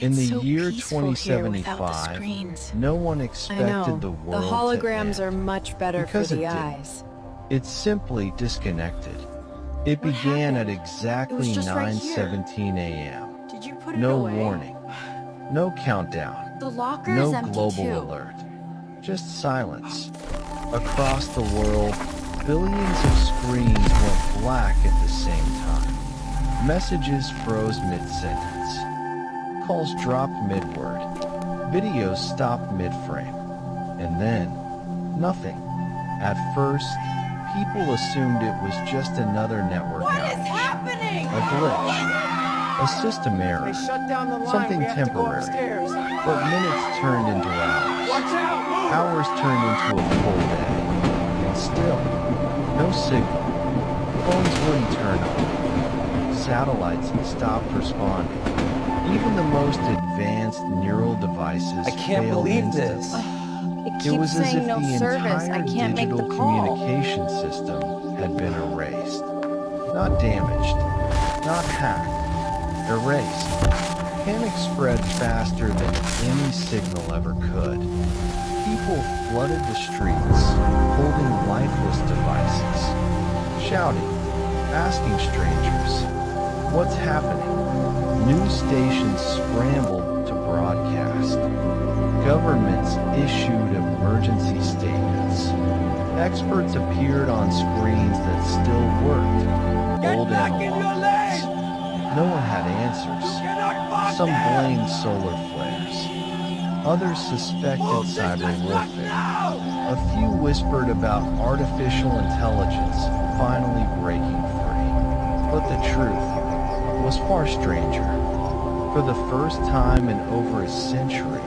In It's the so year peaceful here without the 2075, screens. no one I expected know. the The world holograms to are end. much better for Because it the didn't. eyes. It simply disconnected. It What began at happened? It was exactly just right here. 9:17 a.m. Did you put it No away? warning, no countdown, The locker is no empty global too. alert. Just silence. Across the world, billions of screens went black at the same time. Messages froze mid-sentence. Calls dropped mid-word. Videos stopped mid-frame. And then, nothing. At first, people assumed it was just another network outage. happening? A glitch. A system error. They shut down the line. Something We have to go temporary. upstairs. But minutes turned into hours. Watch out! Move! Hours turned into a full day. And still, no signal. Phones wouldn't turn on. Satellites stopped responding. Even the most advanced neural devices I can't failed believe this. instantly. It It was keeps as saying if no the service. I entire can't make digital the call. communication system had been erased. Not damaged, not hacked, erased. Panic spread faster than any signal ever could. People flooded the streets, holding lifeless devices, shouting, asking strangers, "What's happening?" News stations scrambled to broadcast. Governments issued emergency statements. Experts appeared on screens that still worked. Old analogs. No one had answers. Some blamed solar flares. Others suspected cyber warfare. A few whispered about artificial intelligence finally breaking free. But the truth was far stranger. For the first time in over a century,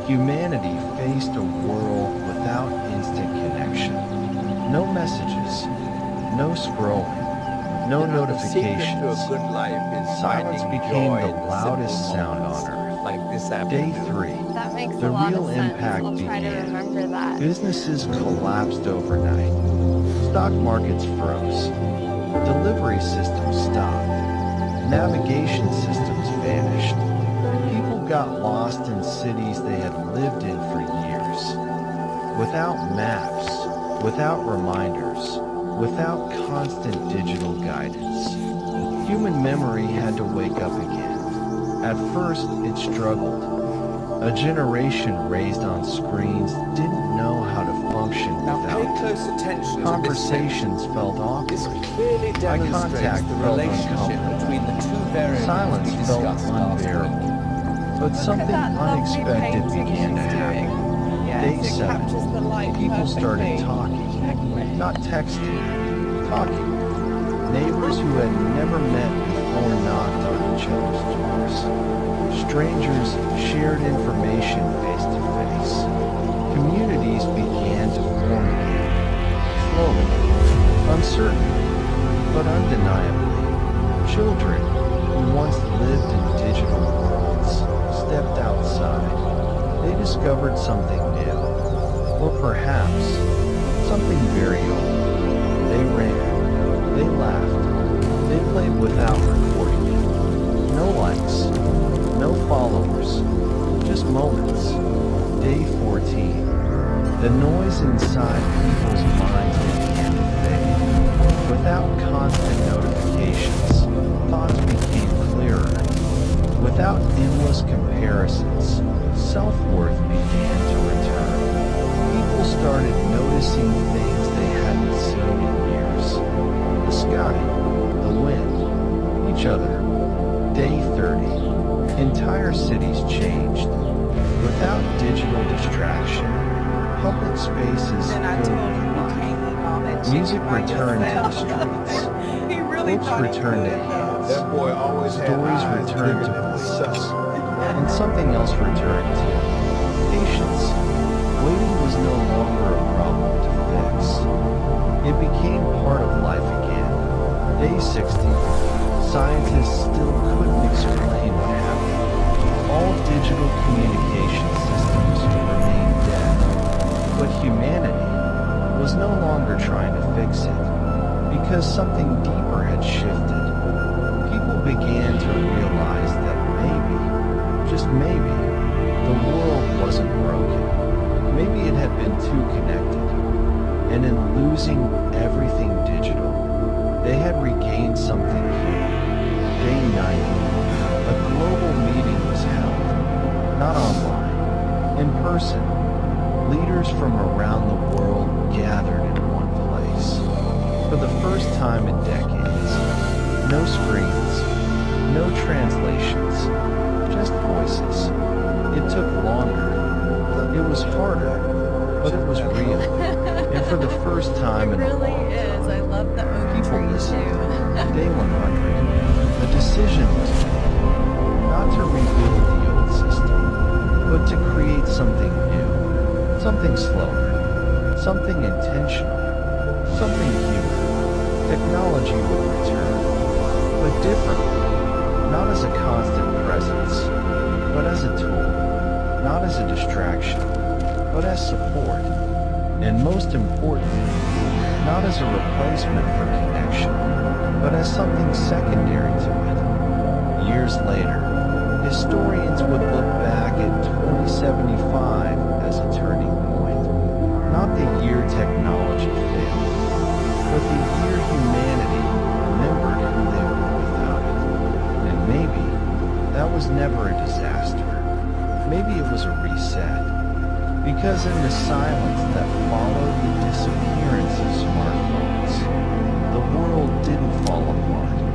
humanity faced a world without instant connection. No messages, no scrolling, no notifications. The secret to a good life is Silence finding became joy the in simple loudest sound moments, on earth. like this Day afternoon. 3. That makes The a lot real of sense. impact I'll try to began. remember that. Businesses collapsed overnight. Stock markets froze. Delivery systems stopped. Navigation systems vanished. People got lost in cities they had lived in for years. Without maps, without reminders, without constant digital guidance. Human memory had to wake up again. At first, it struggled. A generation raised on screens didn't know how to function Now pay without close attention to this conversations felt This awkward. clearly demonstrates contact the felt relationship uncomfortable. between the two variables Silence we felt discussed last unbearable. week. But something unexpected began to happen. Day 7. People started talking. Not texting. Talking. Neighbors who had never met before knocked on each other's doors. Strangers shared information face to face. Communities began to form again. Slowly. Uncertainly. But undeniably. Children who once lived in digital worlds stepped outside. They discovered something new. Or perhaps something very old. They ran. They laughed. They played without recording it. No likes. No followers. Just moments. Day 14. The noise inside people's minds began to fade. Without constant notifications, thoughts became clearer. Without endless comparisons, self-worth began to return. People started noticing things they hadn't seen in years. The sky, the wind, each other. Day 30. Entire cities changed. Without digital distraction, public spaces filled with life. Music returned to the streets. Books returned to hands. That boy always had Stories eyes returned to bigger than voices. himself. And something else returned too. Patience. Waiting was no longer a problem to fix. It became part of life again. Day 60. Scientists still couldn't explain what happened. All digital communication systems remained dead. But humanity was no longer trying to fix it, because something deeper had shifted. People began to realize that maybe, just maybe, the world wasn't broken. Maybe it had been too connected. And in losing everything digital, they had regained something human. Day 90, a global meeting was held, not online, in person. Leaders from around the world gathered in one place. For the first time in decades, no screens, no translations, just voices. It took longer. It was harder, but it was real. And for the first time in a really long is. time, I love the oak people tree listened. too. Day 100, a decision was made, not to rebuild the old system, but to create something new, something slower, something intentional, something human. Technology would return, but differently, not as a constant presence, but as a tool, not as a distraction, but as support, and most importantly, not as a replacement for connection, but as something secondary to it. Years later, historians would look back at 2075 as a turning point, not the year technology failed, but the year humanity remembered who they were without it. And maybe that was never a disaster. Maybe it was a reset. Because in the silence that followed the disappearance of smartphones, the world didn't fall apart.